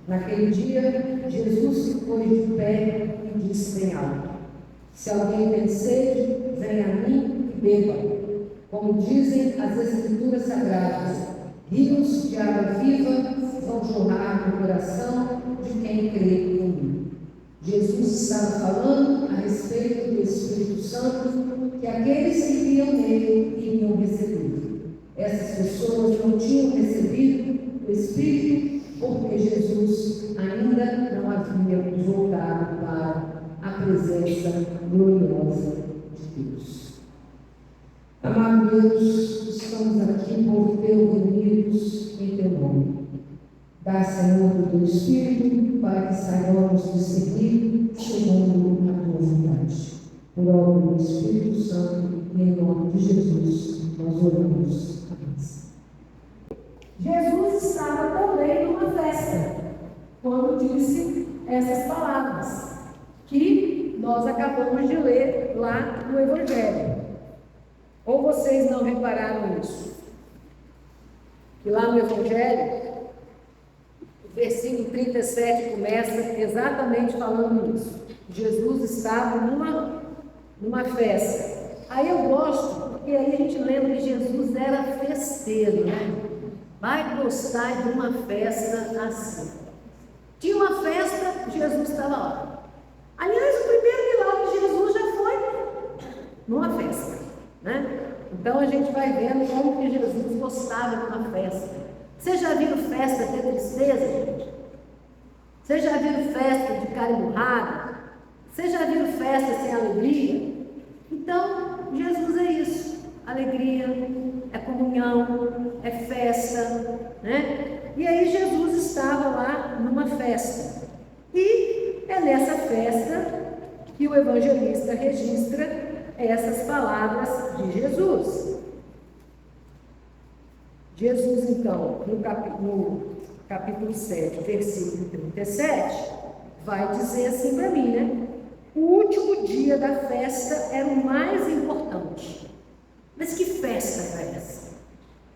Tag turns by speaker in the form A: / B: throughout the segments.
A: Naquele dia, Jesus se pôs de pé e disse bem alto: se alguém tem sede, venha a mim e beba. Como dizem as Escrituras Sagradas, rios de água viva vão jorrar no coração de quem crê em mim. Jesus estava falando a respeito do Espírito Santo que aqueles que criam nele iriam receber. Essas pessoas não tinham recebido o Espírito porque Jesus ainda não havia voltado para a presença gloriosa de Deus. Amado Deus, estamos aqui por teu reunidos em teu nome. Dá, Senhor, do teu Espírito para que saibamos discernir segundo a tua vontade. Por obra do Espírito Santo e em nome de Jesus, nós oramos. Amém.
B: Jesus estava também numa festa, quando disse essas palavras, que nós acabamos de ler lá no Evangelho. Ou vocês não repararam isso? Que lá no Evangelho, o versículo 37 começa exatamente falando isso. Jesus estava numa festa. Aí eu gosto, porque aí a gente lembra que Jesus era festeiro, né? Vai gostar de uma festa assim. Tinha uma festa, Jesus estava lá. Aliás, o primeiro milagre de Jesus já foi numa festa, né? Então a gente vai vendo como que Jesus gostava de uma festa. Vocês já viram festa ter tristeza, gente? Vocês já viram festa de cara emburrada? Vocês já viram festa sem alegria? Então, Jesus é isso. Alegria, é comunhão, é festa, né? E aí Jesus estava lá numa festa. E é nessa festa que o evangelista registra essas palavras de Jesus. Jesus, então, no capítulo 7, versículo 37, vai dizer assim para mim, né? O último dia da festa era o mais importante. Mas que festa era essa?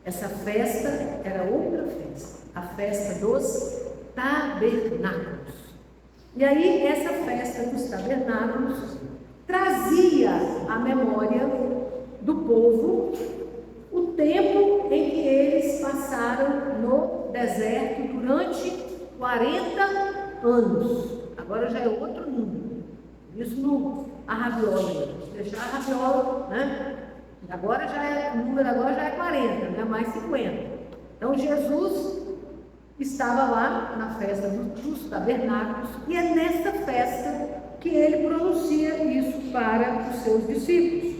B: Essa festa era outra festa, a festa dos tabernáculos. E aí, essa festa dos tabernáculos trazia à memória do povo o tempo em que eles passaram no deserto durante 40 anos. Agora já é outro número. Isso não a rabiola, deixar a rabiola, né? Agora já é, o número agora já é 40, não é mais 50. Então Jesus estava lá na festa dos tabernáculos e é nessa festa que ele pronuncia isso para os seus discípulos.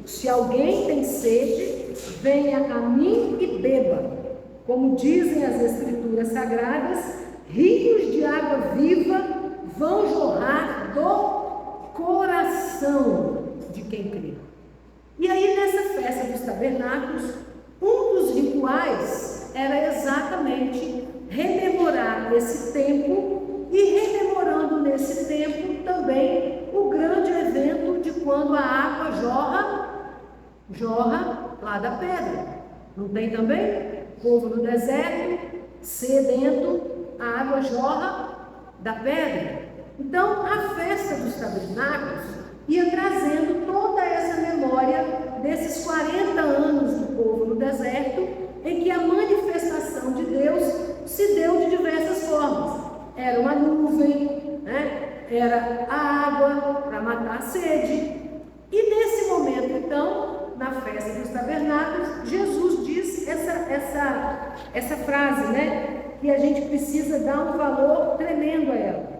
B: Se alguém tem sede, venha a mim e beba. Como dizem as Escrituras Sagradas, rios de água viva vão jorrar do coração de quem crê. E aí, nessa festa dos tabernáculos, um dos rituais era exatamente rememorar esse tempo e rememorando nesse tempo também o grande evento de quando a água jorra lá da pedra. Não tem também? O povo no deserto, sedento, a água jorra da pedra. Então, a festa dos tabernáculos ia trazendo toda essa memória desses 40 anos do povo no deserto, em que a manifestação de Deus se deu de diversas formas. Era uma nuvem, né? Era a água para matar a sede. E nesse momento, então, na festa dos tabernáculos, Jesus diz essa frase, né? Que a gente precisa dar um valor tremendo a ela.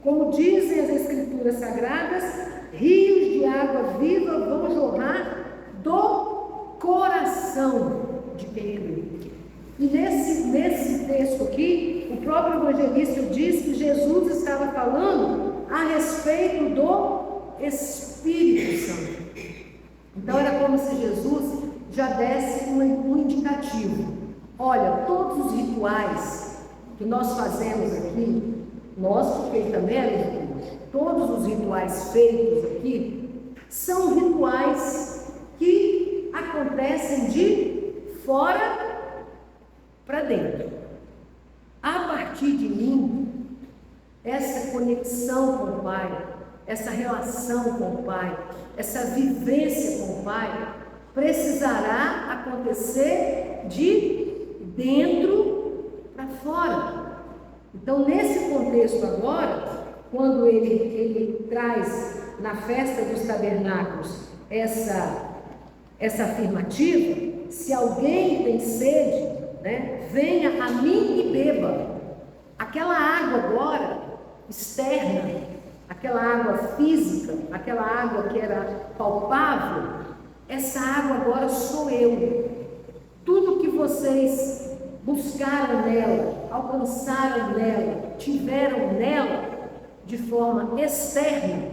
B: Como dizem as Escrituras Sagradas, rios de água viva vão jorrar do coração de quem crê. E nesse texto aqui, o próprio evangelista diz que Jesus estava falando a respeito do Espírito Santo. Então era como se Jesus já desse um indicativo. Olha, todos os rituais que nós fazemos aqui, nós, porque ele também é religioso, todos os rituais feitos aqui são rituais que acontecem de fora para dentro. A partir essa relação com o Pai, essa vivência com o Pai, precisará acontecer de dentro para fora. Então, nesse contexto agora, quando ele traz na festa dos tabernáculos essa afirmativa, se alguém tem sede, né, venha a mim e beba. Aquela água agora, externa, aquela água física, aquela água que era palpável, essa água agora sou eu. Tudo que vocês buscaram nela, alcançaram nela, tiveram nela, de forma externa,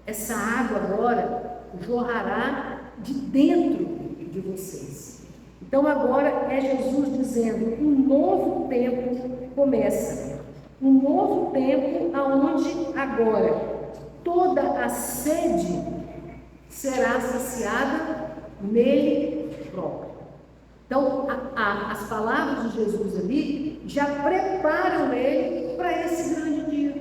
B: essa água agora jorrará de dentro de vocês. Então agora é Jesus dizendo, um novo tempo começa. Um novo tempo aonde agora toda a sede será saciada nele próprio. Então as palavras de Jesus ali já preparam ele para esse grande dia,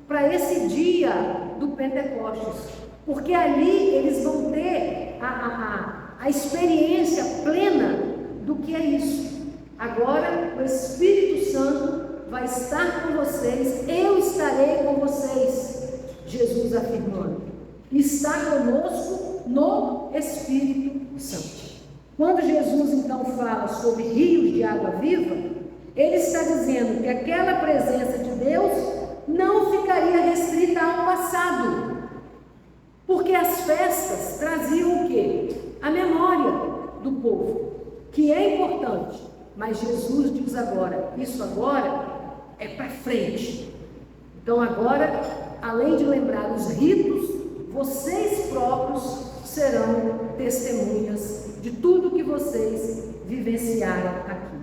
B: para esse dia do Pentecostes, porque ali eles vão ter a experiência plena do que é isso. Agora o Espírito Santo vai estar com vocês, eu estarei com vocês, Jesus afirmando, está conosco no Espírito Santo. Quando Jesus então fala sobre rios de água viva, ele está dizendo que aquela presença de Deus não ficaria restrita ao passado, porque as festas traziam o quê? A memória do povo, que é importante, mas Jesus diz agora, isso agora é para frente. Então agora, além de lembrar os ritos, vocês próprios serão testemunhas de tudo que vocês vivenciaram aqui.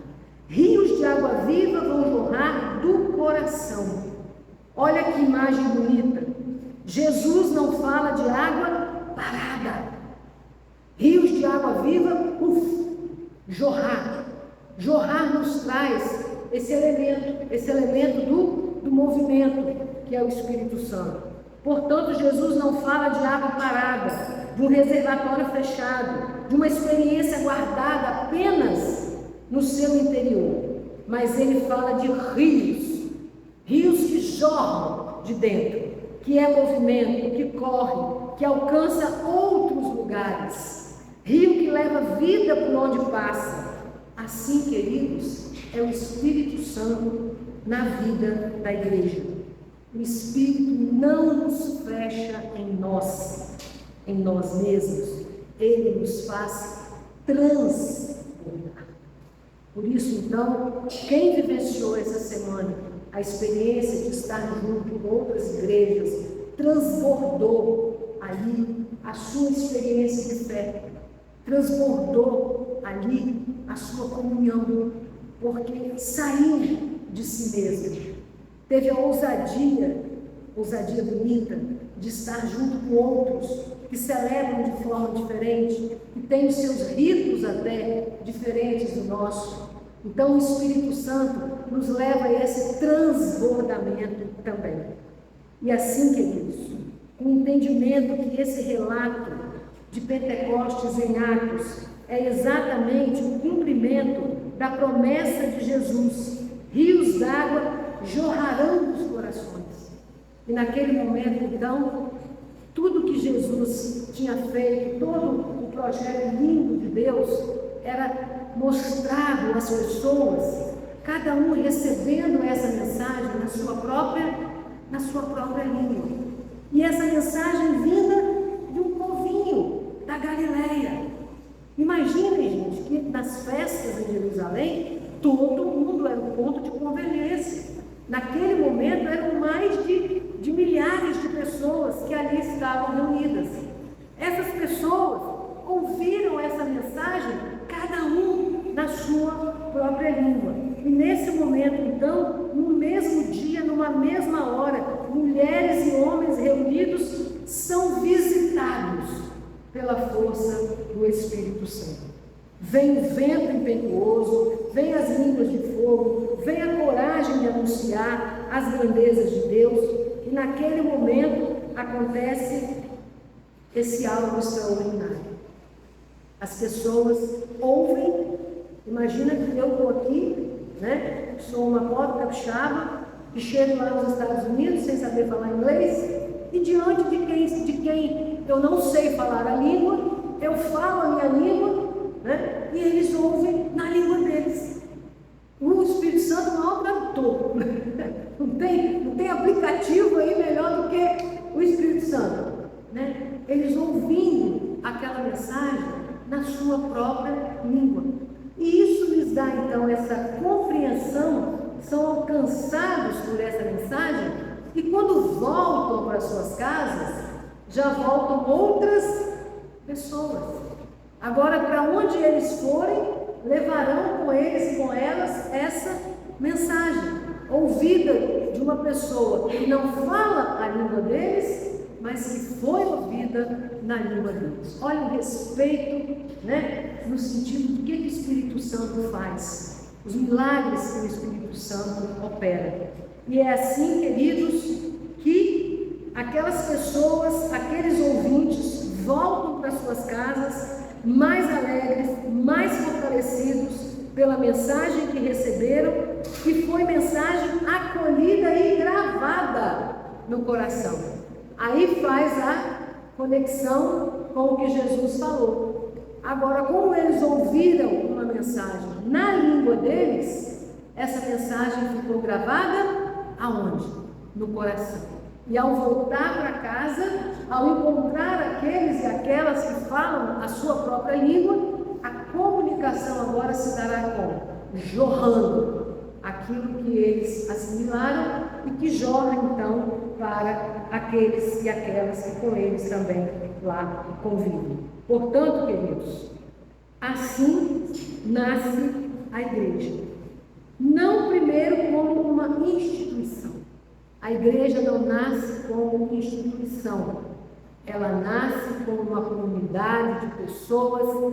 B: Rios de água viva vão jorrar do coração. Olha que imagem bonita. Jesus não fala de água parada. Rios de água viva, jorrar. Jorrar nos traz esse elemento do movimento, que é o Espírito Santo. Portanto, Jesus não fala de água parada, de um reservatório fechado, de uma experiência guardada apenas no seu interior, mas ele fala de rios que jorram de dentro, que é movimento, que corre, que alcança outros lugares, rio que leva vida por onde passa. Assim, queridos, é o Espírito Santo na vida da igreja. O Espírito não nos fecha em nós mesmos, ele nos faz transbordar. Por isso, então, quem vivenciou essa semana a experiência de estar junto com outras igrejas, transbordou ali a sua experiência de fé, transbordou ali a sua comunhão, porque saiu de si mesmo, teve a ousadia bonita de estar junto com outros que celebram de forma diferente, que têm os seus ritos até diferentes do nosso. Então o Espírito Santo nos leva a esse transbordamento também. E assim, queridos, com o entendimento que esse relato de Pentecostes em Atos é exatamente o cumprimento da promessa de Jesus, rios d'água jorrarão dos corações. E naquele momento, então, tudo que Jesus tinha feito, todo o projeto lindo de Deus, era mostrado às pessoas, cada um recebendo essa mensagem na sua própria língua. E essa mensagem vinda de um povinho da Galileia. Imaginem, gente, que nas festas em Jerusalém, todo mundo era um ponto de conveniência. Naquele momento eram mais de milhares de pessoas que ali estavam reunidas. Essas pessoas ouviram essa mensagem, cada um na sua própria língua. E nesse momento, então, no mesmo dia, numa mesma hora, mulheres e homens reunidos são visitados pela força do Espírito Santo. Vem o vento impetuoso, vem as línguas de fogo, vem a coragem de anunciar as grandezas de Deus, e naquele momento acontece esse algo extraordinário. As pessoas ouvem. Imagina que eu estou aqui, né? Sou uma pobre capixaba que chego lá nos Estados Unidos sem saber falar inglês, e diante de quem eu não sei falar a língua, eu falo a minha língua, né? E eles ouvem na língua deles. O Espírito Santo não é o tradutor. Não tem aplicativo aí melhor do que o Espírito Santo, né? Eles ouvindo aquela mensagem na sua própria língua. E isso lhes dá então essa compreensão, são alcançados por essa mensagem, e quando voltam para suas casas, já voltam outras pessoas. Agora, para onde eles forem, levarão com eles e com elas essa mensagem, ouvida de uma pessoa que não fala a língua deles, mas que foi ouvida na língua deles. Olha o respeito, né? No sentido do que o Espírito Santo faz, os milagres que o Espírito Santo opera. E é assim, queridos, que aquelas pessoas, aqueles ouvintes, voltam para suas casas mais alegres, mais fortalecidos pela mensagem que receberam, que foi mensagem acolhida e gravada no coração. Aí faz a conexão com o que Jesus falou. Agora, como eles ouviram uma mensagem na língua deles, essa mensagem ficou gravada aonde? No coração. E ao voltar para casa, ao encontrar aqueles e aquelas que falam a sua própria língua, a comunicação agora se dará como? Jorrando aquilo que eles assimilaram e que jorra então para aqueles e aquelas que com eles também lá convivem. Portanto, queridos, assim nasce a igreja. Não primeiro como uma instituição. A igreja não nasce como instituição. Ela nasce como uma comunidade de pessoas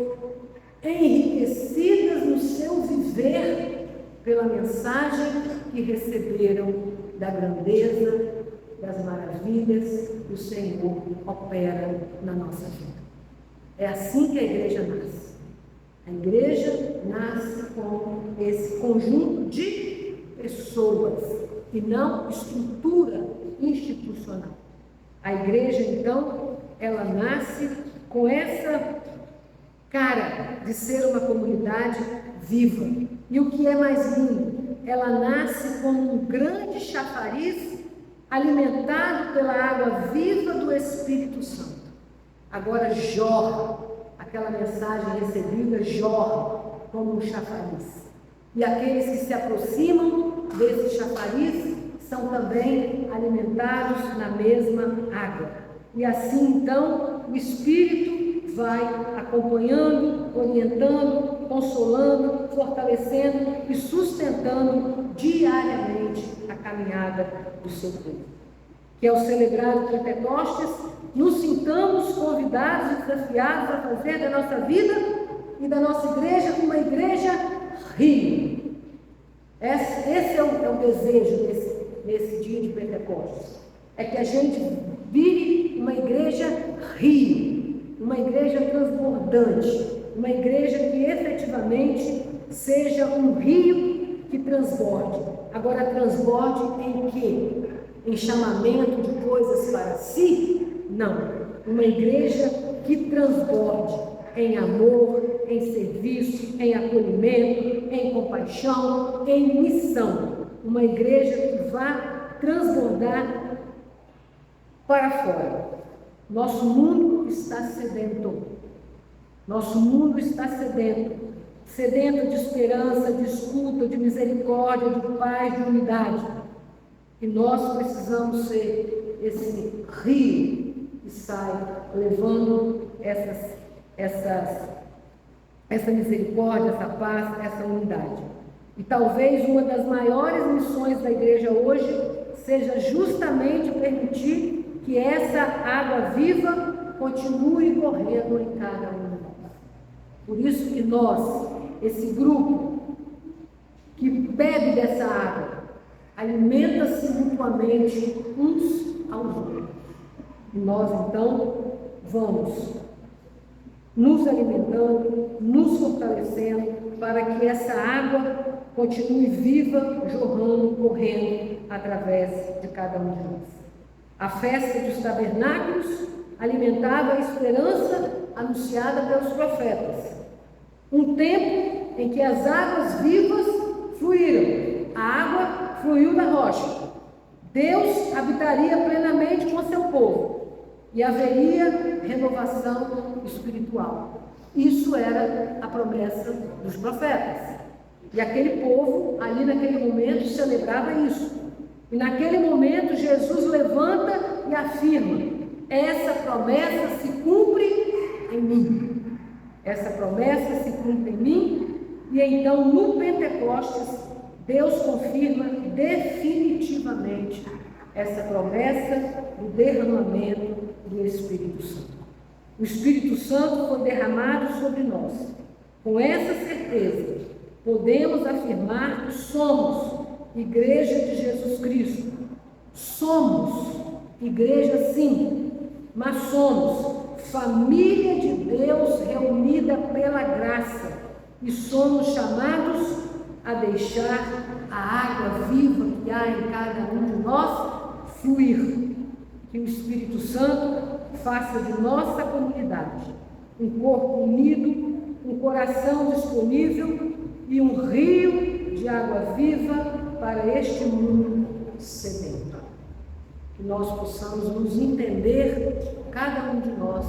B: enriquecidas no seu viver pela mensagem que receberam da grandeza, das maravilhas que o Senhor opera na nossa vida. É assim que a igreja nasce. A igreja nasce com esse conjunto de pessoas e não estrutura institucional. A igreja, então, ela nasce com essa cara de ser uma comunidade viva. E o que é mais lindo, ela nasce como um grande chafariz alimentado pela água viva do Espírito Santo. Agora jorra, aquela mensagem recebida jorra como um chafariz. E aqueles que se aproximam desse chafariz são também alimentados na mesma água. E assim então o Espírito vai acompanhando, orientando, consolando, fortalecendo e sustentando diariamente a caminhada do seu povo. Que ao celebrar o Pentecostes, nos sintamos convidados e desafiados a fazer da nossa vida e da nossa igreja uma igreja rio. Esse é o desejo nesse dia de Pentecostes. É que a gente vire uma igreja rio, uma igreja transbordante, uma igreja que efetivamente seja um rio que transborde. Agora, transborde em quê? Em chamamento de coisas para si? Não. Uma igreja que transborde em amor, em serviço, em acolhimento, em compaixão, em missão. Uma igreja que vá transbordar para fora. Nosso mundo está sedento. Nosso mundo está sedento. Sedento de esperança, de escuta, de misericórdia, de paz, de unidade. E nós precisamos ser esse rio que sai levando essa misericórdia, essa paz, essa unidade. E talvez uma das maiores missões da igreja hoje seja justamente permitir que essa água viva continue correndo em cada um de nós. Por isso que nós, esse grupo que bebe dessa água, alimenta-se mutuamente uns aos outros. E nós, então, vamos nos alimentando, nos fortalecendo, para que essa água continue viva, jorrando, correndo através de cada um de nós. A festa dos tabernáculos alimentava a esperança anunciada pelos profetas. Um tempo em que as águas vivas fluíram, a água fluiu da rocha. Deus habitaria plenamente com seu povo e haveria renovação espiritual. Isso era a promessa dos profetas. E aquele povo, ali naquele momento, celebrava isso. E naquele momento, Jesus levanta e afirma: essa promessa se cumpre em mim. Essa promessa se cumpre em mim. E então, no Pentecostes, Deus confirma definitivamente essa promessa do derramamento do Espírito Santo. O Espírito Santo foi derramado sobre nós. Com essa certeza, podemos afirmar que somos Igreja de Jesus Cristo. Somos igreja, sim, mas somos família de Deus reunida pela graça e somos chamados a deixar a água viva que há em cada um de nós fluir. Que o Espírito Santo faça de nossa comunidade um corpo unido, um coração disponível e um rio de água viva para este mundo sedento. Que nós possamos nos entender, cada um de nós,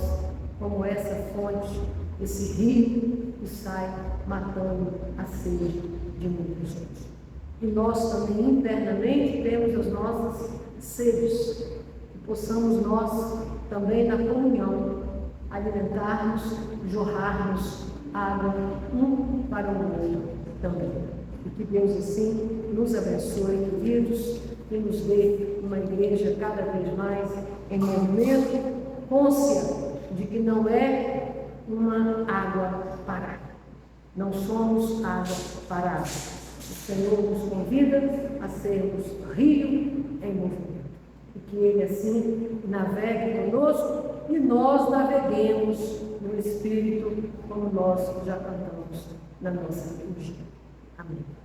B: como essa fonte, esse rio que sai matando a sede de muita gente. E nós também internamente temos as nossas sedes, que possamos nós também na comunhão alimentarmos, jorrarmos água um para o outro também. E que Deus assim nos abençoe, queridos, e nos dê uma igreja cada vez mais em movimento, côncia de que não é uma água parada. Não somos água parada. O Senhor nos convida a sermos rio em movimento. E que Ele assim navegue conosco e nós naveguemos no Espírito, como nós já cantamos na nossa liturgia. Amém.